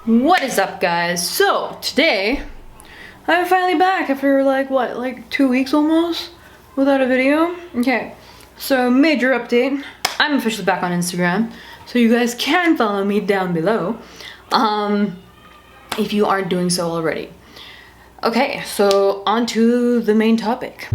What is up, guys? So today I'm finally back after like 2 weeks almost without a video. Okay, so major update, I'm officially back on Instagram, so you guys can follow me down below if you aren't doing so already. Okay, so on to the main topic.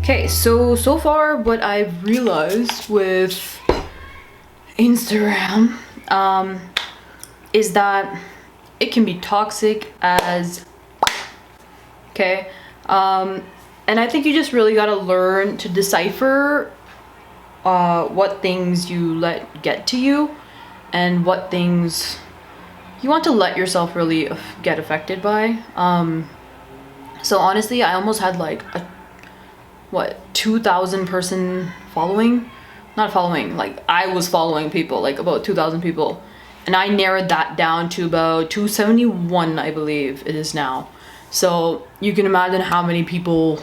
Okay, so far what I've realized with Instagram is that it can be toxic as okay, and I think you just really gotta learn to decipher what things you let get to you and what things you want to let yourself really get affected by. So honestly, I almost had like a 2,000 person following, not following, like I was following people, like about 2,000 people, and I narrowed that down to about 271, I believe it is now. So you can imagine how many people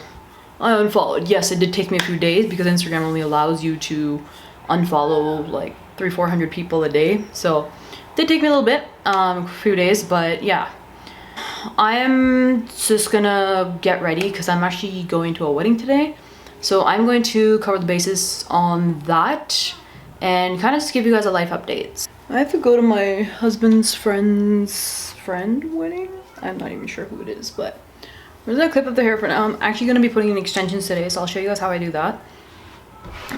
I unfollowed. Yes, it did take me a few days because Instagram only allows you to unfollow like 300-400 people a day, so it did take me a little bit, a few days, but yeah. I'm just gonna get ready because I'm actually going to a wedding today. So I'm going to cover the basis on that and kind of just give you guys a life update. I have to go to my husband's friend's friend wedding. I'm not even sure who it is, but there's a clip of the hair for now. I'm actually gonna be putting in extensions today, so I'll show you guys how I do that.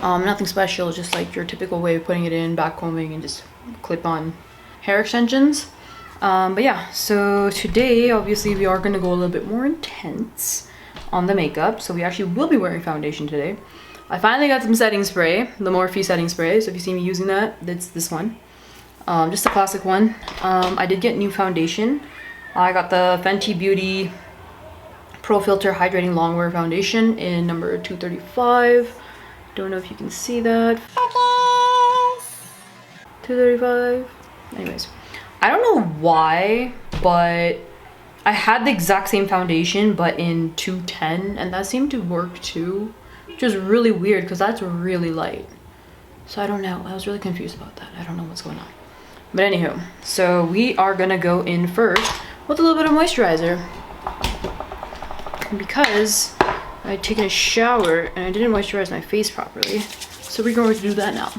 Nothing special, just like your typical way of putting it in, back combing, and just clip on hair extensions. But yeah, so today obviously we are going to go a little bit more intense on the makeup, so we actually will be wearing foundation today. I finally got some setting spray, the Morphe setting spray, so if you see me using that, it's this one, just a classic one. I did get new foundation. I got the Fenty Beauty Pro Filter Hydrating Longwear Foundation in number 235. Don't know if you can see that. Focus! 235. Anyways, I don't know why, but I had the exact same foundation but in 210, and that seemed to work too, which is really weird because that's really light. So I don't know, I was really confused about that. I don't know what's going on. But anywho, so we are gonna go in first with a little bit of moisturizer because I had taken a shower and I didn't moisturize my face properly. So we're going to do that now.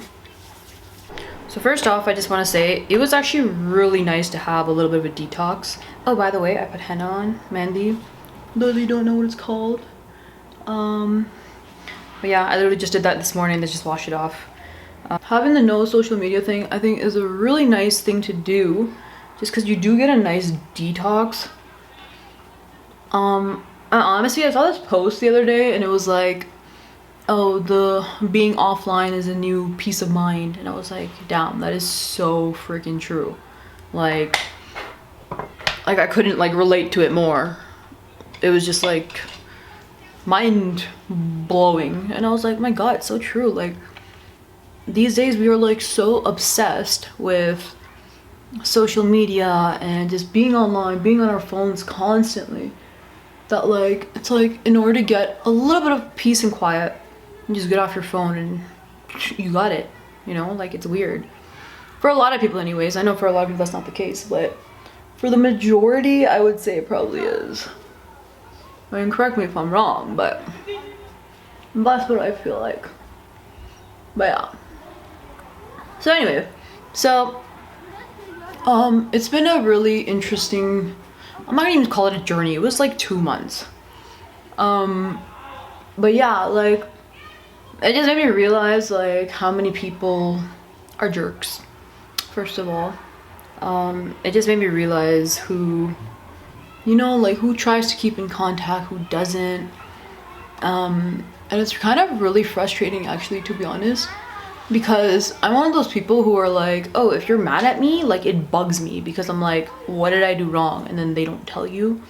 So first off, I just want to say it was actually really nice to have a little bit of a detox. Oh, by the way, I put henna on, Mandy. Those of you don't know what it's called. But yeah, I literally just did that this morning. Let's just wash it off. Having the no social media thing, I think, is a really nice thing to do, just because you do get a nice detox. And honestly, I saw this post the other day, and it was like, oh, the being offline is a new peace of mind, and I was like, damn, that is so freaking true. Like I couldn't like relate to it more. It was just like mind blowing, and I was like, my god, it's so true. Like these days we are like so obsessed with social media and just being online, being on our phones constantly, that like it's like in order to get a little bit of peace and quiet, you just get off your phone and you got it, you know? Like, it's weird. For a lot of people anyways. I know for a lot of people that's not the case, but for the majority, I would say it probably is. I mean, correct me if I'm wrong, but that's what I feel like. But yeah. So anyway, so it's been a really interesting, I'm not gonna even call it a journey. It was like 2 months. But yeah, like, it just made me realize like how many people are jerks, first of all. It just made me realize who, you know, like who tries to keep in contact, who doesn't. And it's kind of really frustrating actually, to be honest, because I'm one of those people who are like, oh, if you're mad at me, like it bugs me because I'm like, what did I do wrong? And then they don't tell you.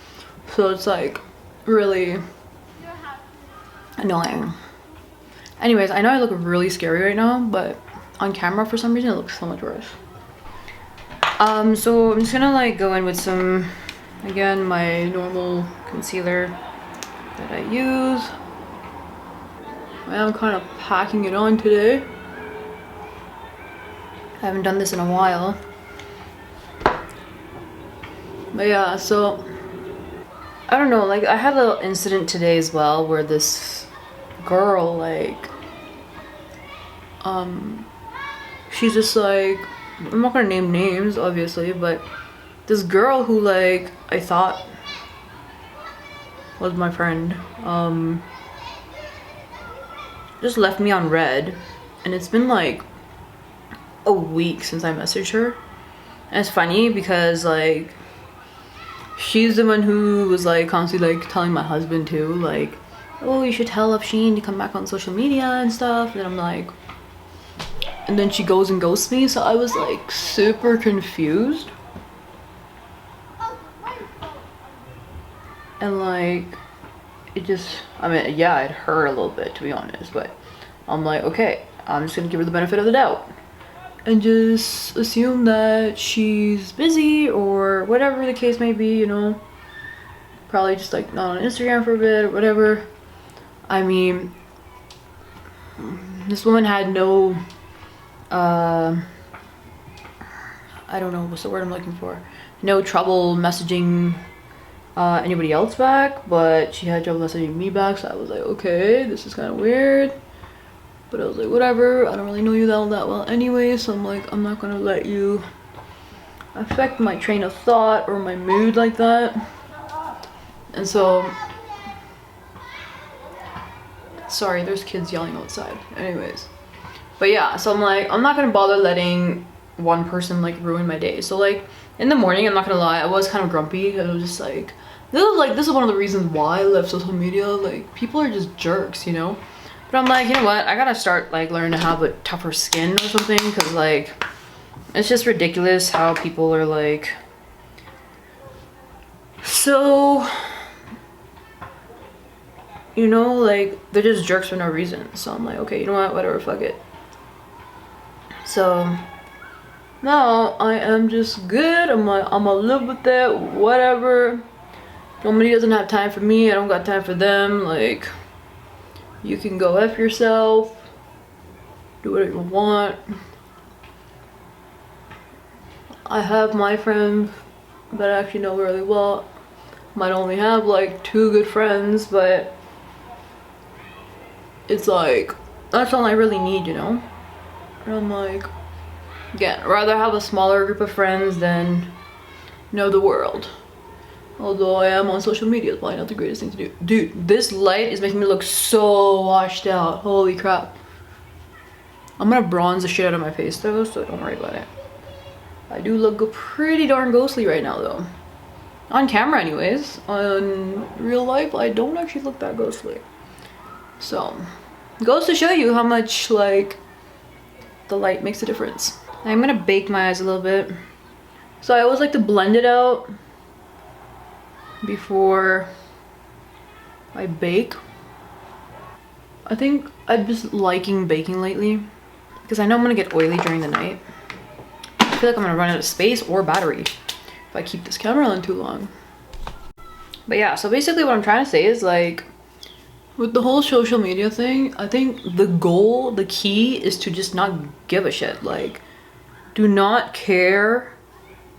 So it's like really annoying. Anyways, I know I look really scary right now, but on camera for some reason it looks so much worse. So I'm just gonna like go in with some, again, my normal concealer that I use. I am kind of packing it on today. haven't done this in a while. But yeah, so I don't know, like I had a little incident today as well where this girl, like, she's just like, I'm not gonna name names obviously, but this girl who like I thought was my friend, just left me on red, and it's been like a week since I messaged her. And it's funny because like she's the one who was like constantly like telling my husband too, like, oh, you should tell Sheen to come back on social media and stuff. And I'm like, and then she goes and ghosts me. So I was like super confused. And like, it just, I mean, yeah, it hurt a little bit to be honest, but I'm like, okay, I'm just gonna give her the benefit of the doubt and just assume that she's busy or whatever the case may be, you know, probably just like not on Instagram for a bit or whatever. I mean, this woman had no, I don't know what's the word I'm looking for, no trouble messaging anybody else back, but she had trouble messaging me back. So I was like, okay, this is kind of weird. But I was like, whatever, I don't really know you that well anyway, so I'm like, I'm not gonna let you affect my train of thought or my mood like that. And so, sorry, there's kids yelling outside. Anyways, but yeah, so I'm like, I'm not gonna bother letting one person like ruin my day. So like in the morning, I'm not gonna lie, I was kind of grumpy. I was just like, this is one of the reasons why I left social media. Like, people are just jerks, you know. But I'm like, you know what, I gotta start like learning to have a tougher skin or something, because like it's just ridiculous how people are like so, you know, like they're just jerks for no reason. So I'm like, okay, you know what, whatever, fuck it. So now I am just good. I'm like, I'm gonna live with it, whatever. Nobody doesn't have time for me, I don't got time for them. Like, you can go F yourself, do whatever you want. I have my friends that I actually know really well. Might only have like 2 good friends, but it's like, that's all I really need, you know? And I'm like, again, rather have a smaller group of friends than know the world. Although I am on social media, it's probably not the greatest thing to do. Dude, this light is making me look so washed out. Holy crap. I'm gonna bronze the shit out of my face though, so don't worry about it. I do look pretty darn ghostly right now though. On camera anyways. On real life, I don't actually look that ghostly. So, goes to show you how much like the light makes a difference. I'm gonna bake my eyes a little bit. So I always like to blend it out before I bake. I think I'm just liking baking lately because I know I'm gonna get oily during the night. I feel like I'm gonna run out of space or battery if I keep this camera on too long. But yeah, so basically what I'm trying to say is like, with the whole social media thing, I think the goal, the key is to just not give a shit. Like, do not care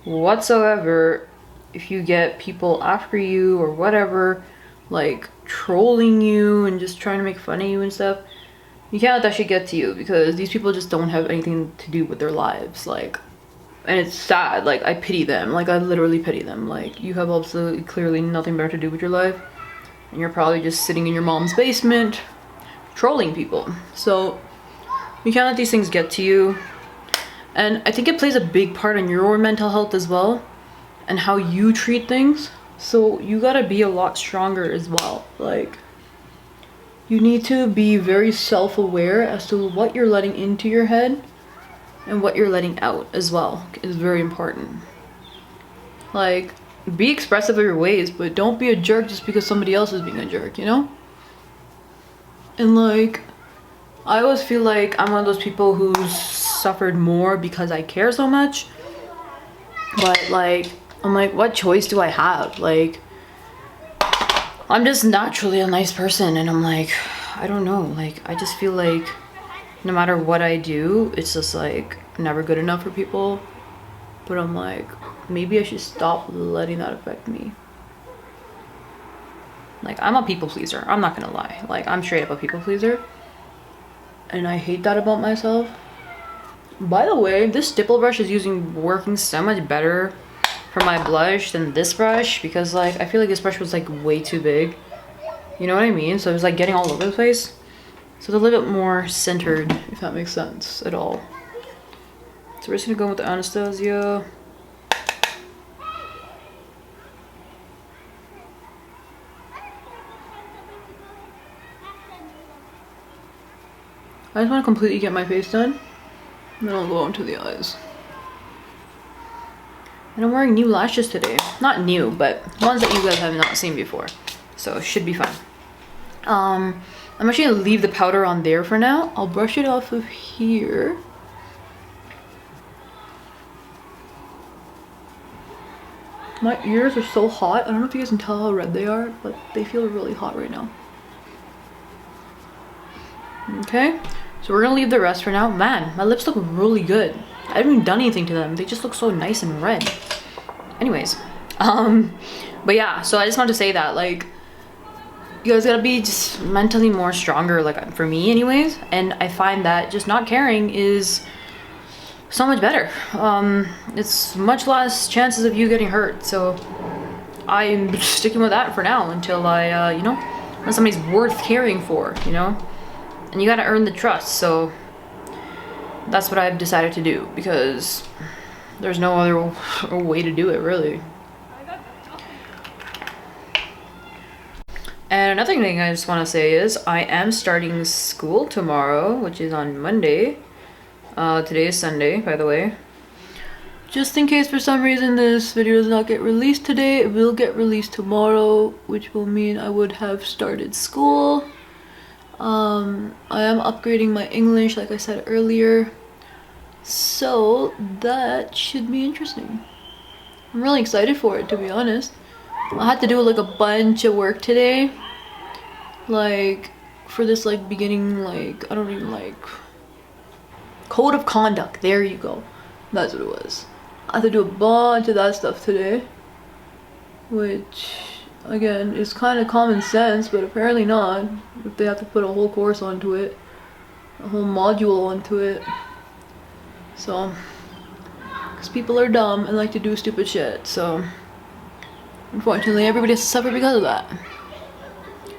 whatsoever if you get people after you or whatever, like trolling you and just trying to make fun of you and stuff. You can't let that shit get to you, because these people just don't have anything to do with their lives. Like, and it's sad. Like, I pity them. Like, I literally pity them. Like, you have absolutely clearly nothing better to do with your life, and you're probably just sitting in your mom's basement trolling people. So you can't let these things get to you. And I think it plays a big part in your mental health as well, and how you treat things. So you gotta be a lot stronger as well. Like, you need to be very self-aware as to what you're letting into your head and what you're letting out as well. Is very important. Like, be expressive of your ways, but don't be a jerk just because somebody else is being a jerk, you know? And like, I always feel like I'm one of those people who's suffered more because I care so much. But like, I'm like, what choice do I have? Like, I'm just naturally a nice person, and I'm like, I don't know, like, I just feel like no matter what I do, it's just like, never good enough for people. But I'm like, maybe I should stop letting that affect me. Like, I'm a people pleaser. I'm not gonna lie. Like, I'm straight up a people pleaser. And I hate that about myself. By the way, this stipple brush is working so much better for my blush than this brush. Because, like, I feel like this brush was, like, way too big. You know what I mean? So it was, like, getting all over the place. So it's a little bit more centered, if that makes sense at all. So we're just gonna go with the Anastasia. I just want to completely get my face done, and then I'll go into the eyes. And I'm wearing new lashes today. Not new, but ones that you guys have not seen before. So it should be fine. I'm actually gonna leave the powder on there for now. I'll brush it off of here. My ears are so hot. I don't know if you guys can tell how red they are, but they feel really hot right now. Okay. So we're gonna leave the rest for now. Man, my lips look really good. I haven't even done anything to them. They just look so nice and red. Anyways, but yeah, so I just wanted to say that, like, you guys gotta be just mentally more stronger, like, for me anyways. And I find that just not caring is so much better. It's much less chances of you getting hurt. So I'm sticking with that for now until I, you know, when somebody's worth caring for, you know. And you gotta earn the trust, so that's what I've decided to do, because there's no other way to do it, really. And another thing I just want to say is I am starting school tomorrow, which is on Monday. Today is Sunday, by the way. Just in case for some reason this video does not get released today, it will get released tomorrow, which will mean I would have started school. I am upgrading my English, like I said earlier, so that should be interesting. I'm really excited for it, to be honest. I had to do like a bunch of work today, like for this like beginning, like, I don't even like, code of conduct, there you go, that's what it was. I had to do a bunch of that stuff today, which again is kind of common sense, but apparently not if they have to put a whole course onto it, a whole module onto it. So because people are dumb and like to do stupid shit, so unfortunately everybody has to suffer because of that.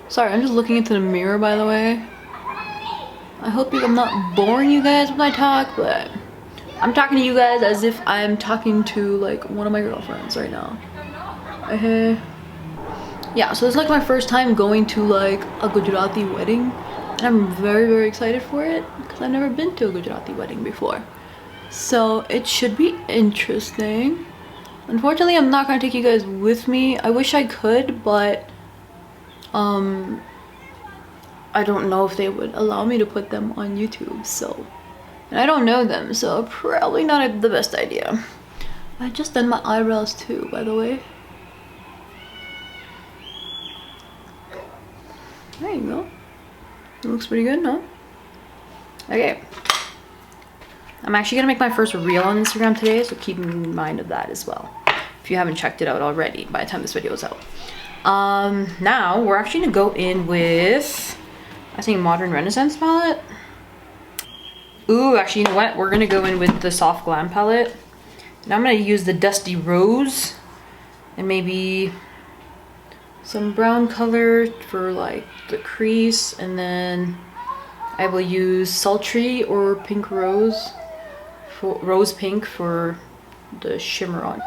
Sorry, I'm just looking into the mirror, by the way. I hope I'm not boring you guys when I talk, but I'm talking to you guys as if I'm talking to like one of my girlfriends right now. Yeah, so it's like my first time going to like a Gujarati wedding, and I'm very, very excited for it because I've never been to a Gujarati wedding before. So it should be interesting. Unfortunately, I'm not gonna take you guys with me. I wish I could, but I don't know if they would allow me to put them on YouTube, so, and I don't know them, so probably not the best idea. I just done my eyebrows too, by the way. There you go. It looks pretty good, no? Okay. I'm actually gonna make my first reel on Instagram today, so keep in mind of that as well, if you haven't checked it out already by the time this video is out. Now we're actually gonna go in with, I think, Modern Renaissance palette. Ooh, actually, you know what? We're gonna go in with the Soft Glam palette. And I'm gonna use the Dusty Rose and maybe some brown color for like the crease, and then I will use Sultry or Pink Rose, for Rose Pink for the shimmer on.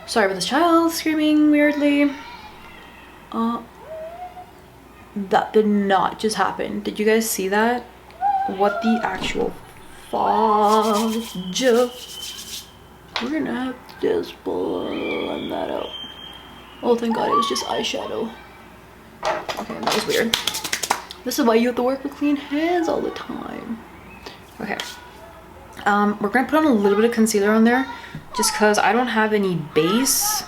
Sorry about this child screaming weirdly. That did not just happen. Did you guys see that? What the actual fudge? We're gonna have to just blend that out. Oh, thank God, it was just eyeshadow. Okay, that was weird. This is why you have to work with clean hands all the time. Okay. We're gonna put on a little bit of concealer on there, just cause I don't have any base.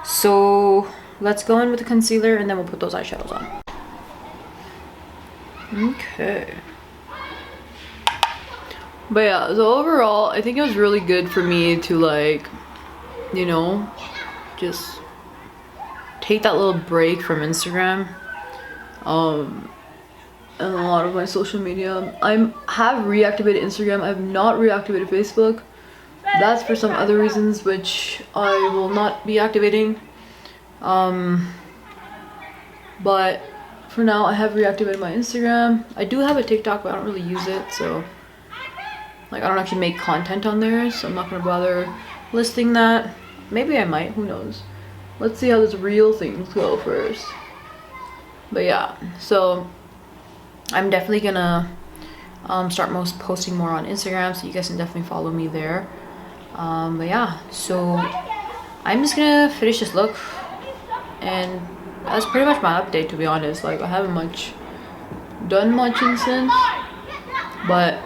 So let's go in with the concealer and then we'll put those eyeshadows on. Okay. But yeah, so overall, I think it was really good for me to like, you know, just take that little break from Instagram. And a lot of my social media. I have reactivated Instagram. I have not reactivated Facebook. That's for some other reasons, which I will not be activating. But for now, I have reactivated my Instagram. I do have a TikTok, but I don't really use it, so like I don't actually make content on there, so I'm not gonna bother listing that. Maybe I might, who knows. Let's see how this real things go first. But yeah, so I'm definitely gonna start posting more on Instagram, so you guys can definitely follow me there. But yeah, so I'm just gonna finish this look, and that's pretty much my update, to be honest. Like I haven't done much since, but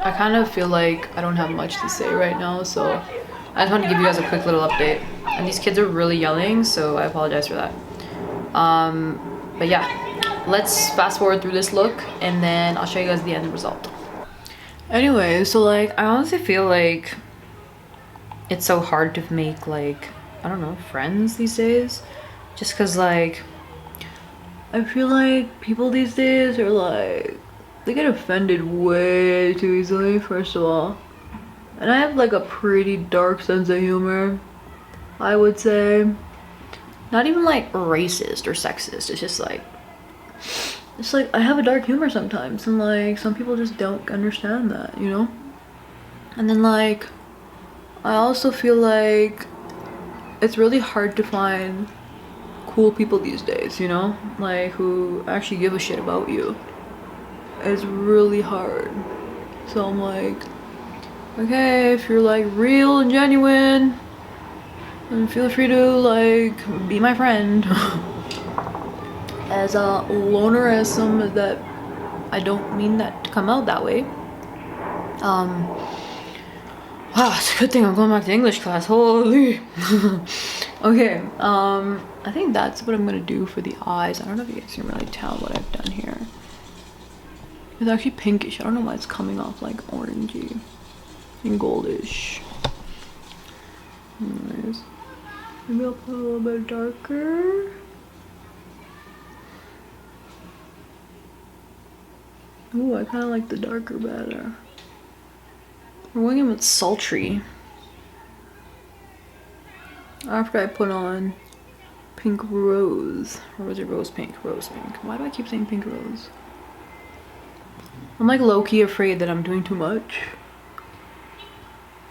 I kind of feel like I don't have much to say right now, so I just want to give you guys a quick little update. And these kids are really yelling, so I apologize for that. But yeah, let's fast forward through this look, and then I'll show you guys the end result. Anyway, so like I honestly feel like it's so hard to make, like, I don't know, friends these days, just because like I feel like people these days are like, they get offended way too easily, first of all. And I have like a pretty dark sense of humor, I would say. Not even like racist or sexist, it's just like, I have a dark humor sometimes, and like some people just don't understand that, you know? And then like I also feel like it's really hard to find cool people these days, you know? Like who actually give a shit about you. It's really hard. So I'm like, okay, if you're like real and genuine, then feel free to like be my friend. As a lonerism is that, I don't mean that to come out that way. Wow, it's a good thing I'm going back to English class, holy. Okay, I think that's what I'm gonna do for the eyes. I don't know if you guys can really tell what I've done here. It's actually pinkish. I don't know why it's coming off like orangey and goldish. Anyways, maybe I'll put a little bit darker. Ooh, I kind of like the darker better. We're going in with sultry. After I put on pink rose. Or was it rose pink? Rose pink. Why do I keep saying pink rose? I'm like low-key afraid that I'm doing too much.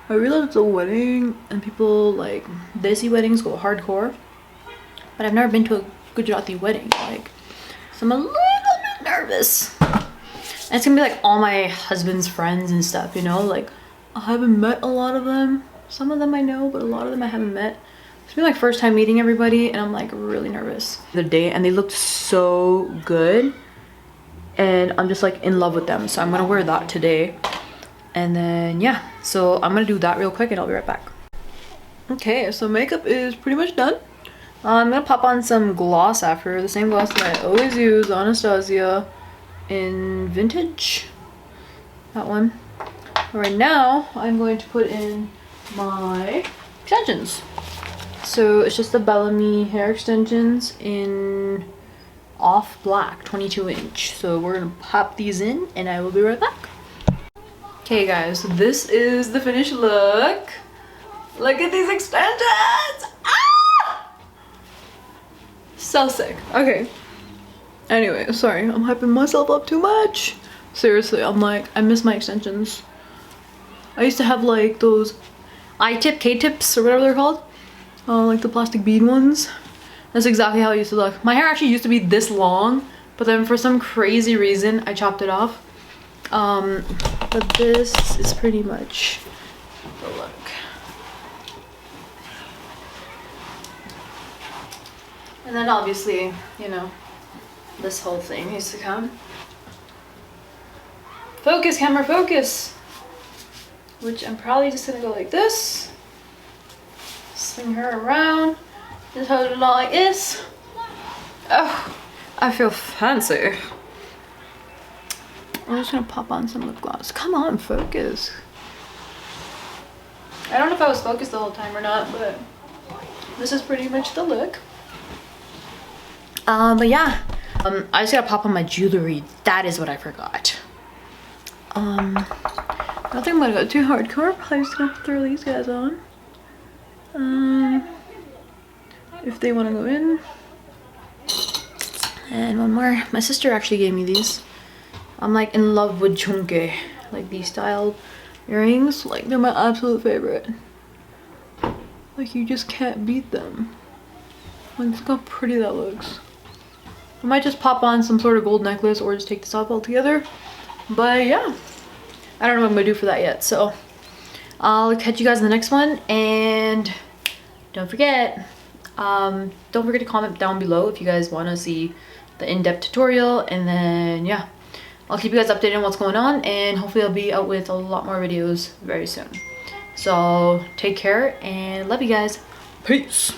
I realize it's a wedding and people like, they see weddings go hardcore. But I've never been to a Gujarati wedding. Like, so I'm a little bit nervous. And it's gonna be like all my husband's friends and stuff, you know? Like, I haven't met a lot of them. Some of them I know, but a lot of them I haven't met. It's been like first time meeting everybody, and I'm like really nervous. The day, and they looked so good. And I'm just like in love with them. So I'm gonna wear that today. And then yeah, so I'm gonna do that real quick and I'll be right back. Okay, so makeup is pretty much done. I'm gonna pop on some gloss after, the same gloss that I always use, Anastasia in Vintage, that one. Right now I'm going to put in my extensions. So it's just the Bellamy hair extensions in off black 22-inch. So we're gonna pop these in and I will be right back. Okay guys, so this is the finished look. Look at these extensions. Ah! So sick. Okay, anyway, sorry, I'm hyping myself up too much. Seriously, I'm like, I miss my extensions. I used to have like those I-tip, K-tips, or whatever they're called. Like the plastic bead ones. That's exactly how it used to look. My hair actually used to be this long, but then for some crazy reason, I chopped it off. But this is pretty much the look. And then obviously, you know, this whole thing needs to come. Focus, camera, focus! Which I'm probably just gonna go like this. Swing her around. Just hold it all like this. Oh, I feel fancy. I'm just gonna pop on some lip gloss. Come on, focus. I don't know if I was focused the whole time or not, but this is pretty much the look. But yeah, I just gotta pop on my jewelry. That is what I forgot. I don't think I'm gonna go too hardcore. Probably just gonna throw these guys on. If they want to go in. And one more. My sister actually gave me these. I'm like in love with chunke, like these style earrings. Like they're my absolute favorite. Like you just can't beat them. Like look how pretty that looks. I might just pop on some sort of gold necklace or just take this off altogether. But yeah, I don't know what I'm gonna do for that yet. So I'll catch you guys in the next one, and don't forget to comment down below if you guys want to see the in-depth tutorial. And then yeah, I'll keep you guys updated on what's going on, and hopefully I'll be out with a lot more videos very soon. So take care and love you guys. Peace.